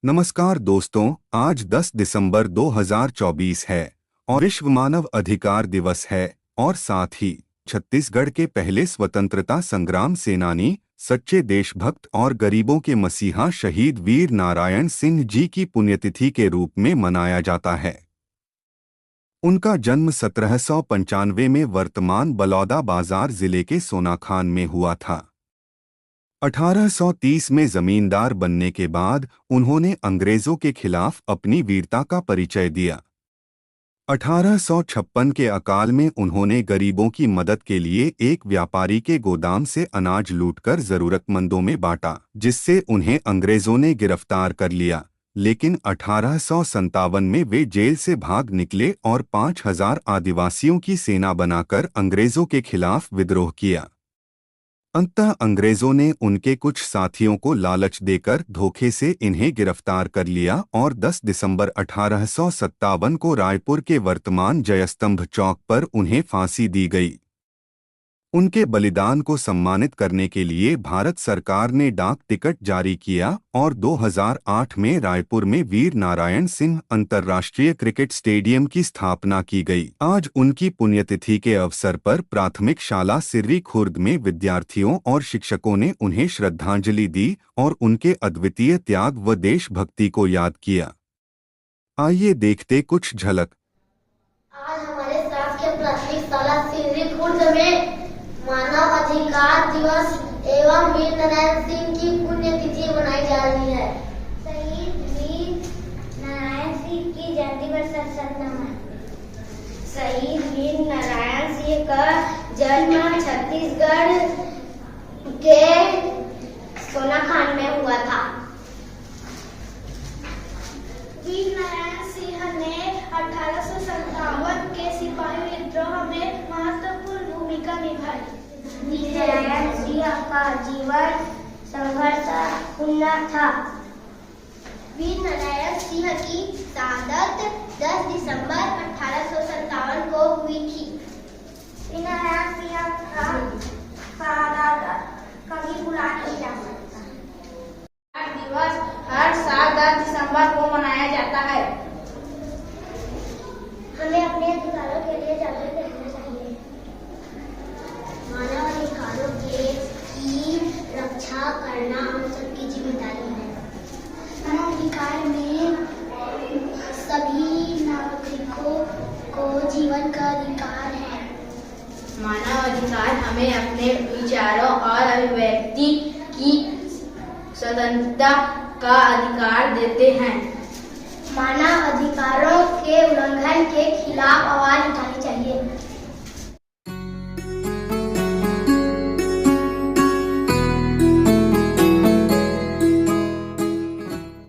नमस्कार दोस्तों, आज 10 दिसंबर 2024 है और विश्व मानव अधिकार दिवस है और साथ ही छत्तीसगढ़ के पहले स्वतंत्रता संग्राम सेनानी, सच्चे देशभक्त और गरीबों के मसीहा शहीद वीर नारायण सिंह जी की पुण्यतिथि के रूप में मनाया जाता है। उनका जन्म 1795 में वर्तमान बलौदाबाजार जिले के सोनाखान में हुआ था। 1830 में जमींदार बनने के बाद उन्होंने अंग्रेजों के खिलाफ अपनी वीरता का परिचय दिया। 1856 के अकाल में उन्होंने गरीबों की मदद के लिए एक व्यापारी के गोदाम से अनाज लूटकर जरूरतमंदों में बांटा, जिससे उन्हें अंग्रेजों ने गिरफ्तार कर लिया। लेकिन 1857 में वे जेल से भाग निकले और 5000 आदिवासियों की सेना बनाकर अंग्रेजों के खिलाफ विद्रोह किया। अंततः अंग्रेजों ने उनके कुछ साथियों को लालच देकर धोखे से इन्हें गिरफ्तार कर लिया और 10 दिसंबर 1857 को रायपुर के वर्तमान जयस्तंभ चौक पर उन्हें फांसी दी गई। उनके बलिदान को सम्मानित करने के लिए भारत सरकार ने डाक टिकट जारी किया और 2008 में रायपुर में वीर नारायण सिंह अंतर्राष्ट्रीय क्रिकेट स्टेडियम की स्थापना की गई। आज उनकी पुण्यतिथि के अवसर पर प्राथमिक शाला सिर्री खुर्द में विद्यार्थियों और शिक्षकों ने उन्हें श्रद्धांजलि दी और उनके अद्वितीय त्याग व देशभक्ति को याद किया। आइए देखते कुछ झलक। आज हमारे साथ के प्राथमिक शाला सिर्री खुर्द में मानव अधिकार दिवस एवं वीर नारायण सिंह की पुण्यतिथि मनाई जा रही है। शहीद वीर नारायण सिंह की जयंती पर सरसनामा। शहीद वीर नारायण सिंह का जन्म छत्तीसगढ़ के सोनाखान में हुआ था। वीर नारायण सिंह ने 1857 के सिपाही विद्रोह में महत्वपूर्ण भूमिका निभाई। वीर नारायण सिंह का जीवन संघर्षपूर्ण था। वीर नारायण सिंह की शहादत 10 दिसंबर 1857 को हुई थी। वीर नारायण सिंह का शहादत कभी भुला नहीं जा सकता। दिवस हर साल 10 दिसंबर को मनाया जाता है। हमें अपने अधिकारों के लिए जागरूक रहना चाहिए। मानव अधिकारों की रक्षा करना हम सबकी जिम्मेदारी है। मानव अधिकार में सभी नागरिकों को जीवन का अधिकार है। मानव अधिकार हमें अपने विचारों और अभिव्यक्ति की स्वतंत्रता का अधिकार देते हैं। मानव अधिकारों